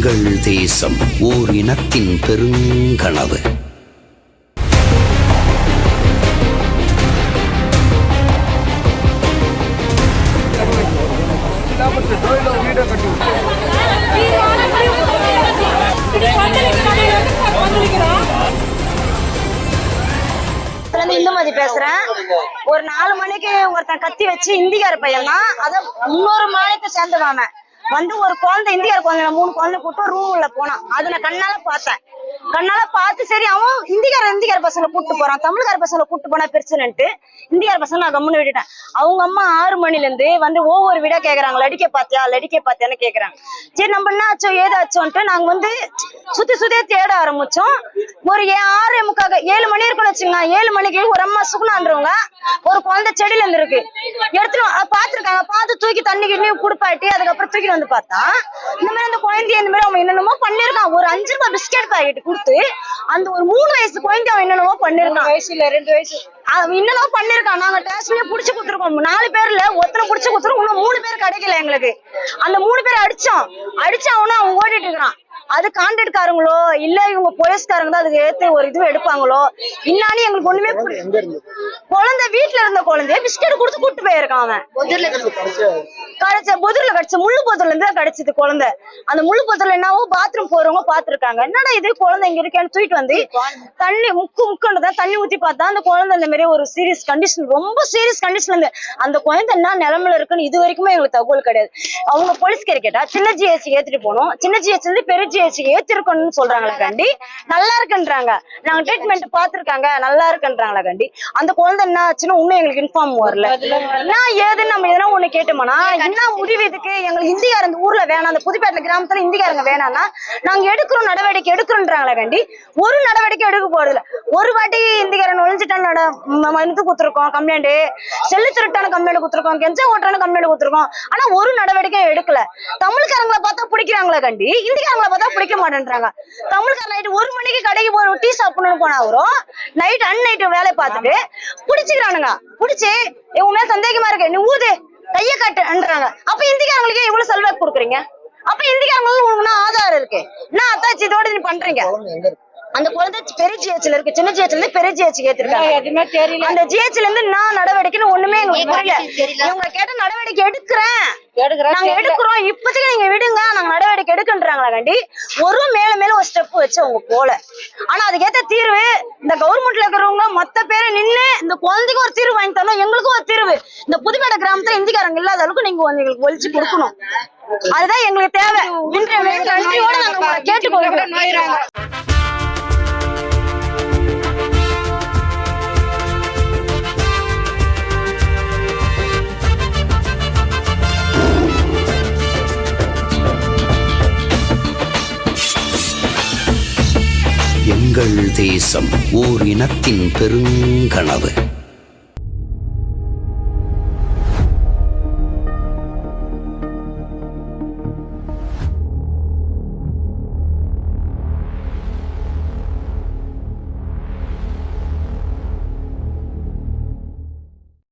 எங்கள் தேசம் ஓர் இனத்தின் பெருங்கனவு. இந்துமதி பேசுறேன். ஒரு 4 மணிக்கு ஒருத்தன் கத்தி வச்சு இந்திக்கார பையன் தான், அத இன்னொரு மாநிலத்தை சேர்ந்தவாம வந்து ஒரு குழந்தை இந்தியார குழந்தை 3 குழந்தை கூட்டு ரூம் உள்ள போனான். அது நான் கண்ணால பார்த்தேன். கண்ணால பார்த்து சரி அவன் இந்திக்கார பசங்களை கூட்டு போறான், தமிழ்கார பசங்களை கூட்டு போனா பிரச்சனைன்ட்டு இந்தியார பசங்க நான் கம்முன்னு விட்டுட்டேன். அவங்க அம்மா 6 மணில இருந்து வந்து ஒவ்வொரு வீடா கேக்குறாங்க, லடிக்க பாத்தியான்னு கேக்குறாங்க. சரி நம்ம என்ன ஆச்சோ ஏதாச்சோன்ட்டு நாங்க வந்து சுத்தியே தேட ஆரம்பிச்சோம். ஒரு 6:45 7 மணி இருக்குன்னு வச்சுங்க. 7 மணிக்கு ஒரு அம்மா சுகுணான்றவங்க ஒரு குழந்தை செடியில இருந்து இருக்கு எடுத்துட்டு பாத்துருக்காங்க. பார்த்து தூக்கி தண்ணி கிண்ணி குடுப்பாட்டி அதுக்கப்புறம் தூக்கி வந்து பார்த்தா இந்த மாதிரி அந்த குழந்தைய இந்த மாதிரி அவன் என்னென்னமோ பண்ணிருக்கான். ஒரு 5 ரூபாய் பிஸ்கெட் பாக்கெட் கொடுத்து அந்த ஒரு 3 வயசு குழந்தை அவன் என்னென்னமோ பண்ணிருக்கான். 2 வயசு என்னென்னமோ பண்ணிருக்கான். நாங்க டேஸ்ட்லயே புடிச்சு கொடுத்துருக்கோம். 4 பேர்ல ஒருத்தனை புடிச்சு கொடுத்துருக்கோம். இன்னும் 3 பேர் கிடைக்கல எங்களுக்கு. அந்த 3 பேர் அடிச்சவனும் அவன் ஓடிட்டு இருக்கான். அது கான்ட்ராக்ட்காரங்களோ இல்ல இவங்க போலீஸ்காரங்க தான் அதுக்கு ஏத்து ஒரு இது எடுப்பாங்களோ இன்னானு எங்களுக்கு ஒண்ணுமே குழந்தை வீட்டுல இருந்த குழந்தைய பிஸ்கெட் கொடுத்து கூட்டு போயிருக்கான். அவன் பொதுர்ல கடிச்ச முள்ளு பொதுல இருந்து கடிச்சது குழந்தை. அந்த முள்ளு பொதுல என்னவோ பாத்ரூம் போறவங்க பாத்துருக்காங்க. என்னடா இது குழந்தை இங்க இருக்கேன்னு தூக்கிட்டு வந்து தண்ணி முக்குன்றதான் தண்ணி ஊத்தி பார்த்தா அந்த குழந்தை இந்த மாதிரி ஒரு சீரியஸ் கண்டிஷன், ரொம்ப சீரியஸ் கண்டிஷன்ல இருந்து அந்த குழந்தை என்ன நிலைமையில இருக்குன்னு இது வரைக்குமே எங்களுக்கு தகவல் கிடையாது. அவங்க போலீஸ்கார கேட்டா சின்ன ஜிஹெச் ஏத்திட்டு போனோம், சின்ன ஜிஹெச்ல இருந்து பெரிய ஜிஹெச் ஏத்திருக்கணும்னு சொல்றாங்களா கண்டி. நல்லா இருக்குன்றாங்க, நாங்க ட்ரீட்மெண்ட் பாத்துருக்காங்க நல்லா இருக்குன்றாங்களா கண்டி. அந்த குழந்தை என்ன ஆச்சுன்னு இன்னும் எங்களுக்கு இன்ஃபார்ம் வரல. நான் ஏதுன்னு நம்ம எதனா ஒண்ணு கேட்டோம்னா என்ன முடிவு இதுக்கு எங்களுக்கு இந்திக்கார இந்த ஊர்ல வேணாம், அந்த புதுப்பேட்டை கிராமத்துல இந்திக்காரங்க வேணாம்னா நாங்க எடுக்கிறோம் நடவடிக்கை எடுக்கிறோன்றாங்களா கண்டி. ஒரு நடவடிக்கை எடுக்க போறதில்ல. ஒரு வாட்டி இந்திக்காரன் நுழைஞ்சிட்டான இது கொடுத்துருக்கோம் கம்ப்ளைண்ட், செல்லு திருட்டான கம்ப்ளைண்ட் கொடுத்துருக்கோம், கெஞ்சா ஓட்டான கம்ப்ளைண்ட் கொடுத்துருக்கோம். ஆனா ஒரு நடவடிக்கை எடுக்கல. தமிழ்காரங்களை பார்த்தா பிடிக்கிறாங்களா கண்டி, இந்திக்காரங்களை பார்த்தா பிடிக்க மாட்டேன்றாங்க. தமிழ்கார நைட்டு 1 மணிக்கு கடைக்கு போற டீ சாப்பிடணும்னு போனா அவரும் நைட் அன்னைட்டு வேலையை பார்த்துட்டு பிடிச்சிக்கிறானுங்க. பிடிச்சி உன் மேல சந்தேகமா இருக்கு நீ ஊது கைய காட்டுன்றாங்க. அப்ப இந்திக்காரங்களுக்கு எவ்வளவு செல்வாக்கு கொடுக்குறீங்க? அப்ப இந்திக்காரங்களுக்கு உங்களுக்கு ஆதாரம் இருக்கு, என்ன அத்தாச்சி இதோட நீ பண்றீங்க? அந்த குழந்தை பெரிய ஜிஹெச்ல இருக்கு, சின்ன ஜிஹெச்ல இருந்து பெரிய ஜிஹெச் ஏத்திருக்காங்க. அந்த ஜிஹெச்ல இருந்து நான் நடவடிக்கைன்னு ஒண்ணுமே எங்களுக்கு புரியல. இவங்க கேட்ட நடவடிக்கை எடுக்கிறேன் நாங்க எடுக்கிறோம், இப்போதைக்கு நீங்க விடுங்க நாங்க நடவடிக்கை எடுக்கின்றாங்களா கண்டி. ஒரு மேல ஒரு ஸ்டெப் வச்சு அவங்க போல. ஆனா அதுக்கேத்த தீர்வு இந்த கவர்மெண்ட்ல இருக்கிறவங்க மொத்த பேரை நின்று இந்த குழந்தைக்கு ஒரு தீர்வு வாங்கி தரணும், எங்களுக்கும் ஒரு தீர்வு. இந்த புதுப்பேட்டை கிராமத்துல இந்திக்காரங்க இல்லாத அளவுக்கு நீங்க எங்களுக்கு ஒழிச்சு கொடுக்கணும். அதுதான் எங்களுக்கு தேவை. நன்றியோட நாங்க கேட்டுக்கொள்கிறோம். எங்கள் தேசம் ஓர் இனத்தின் பெருங்கனவு.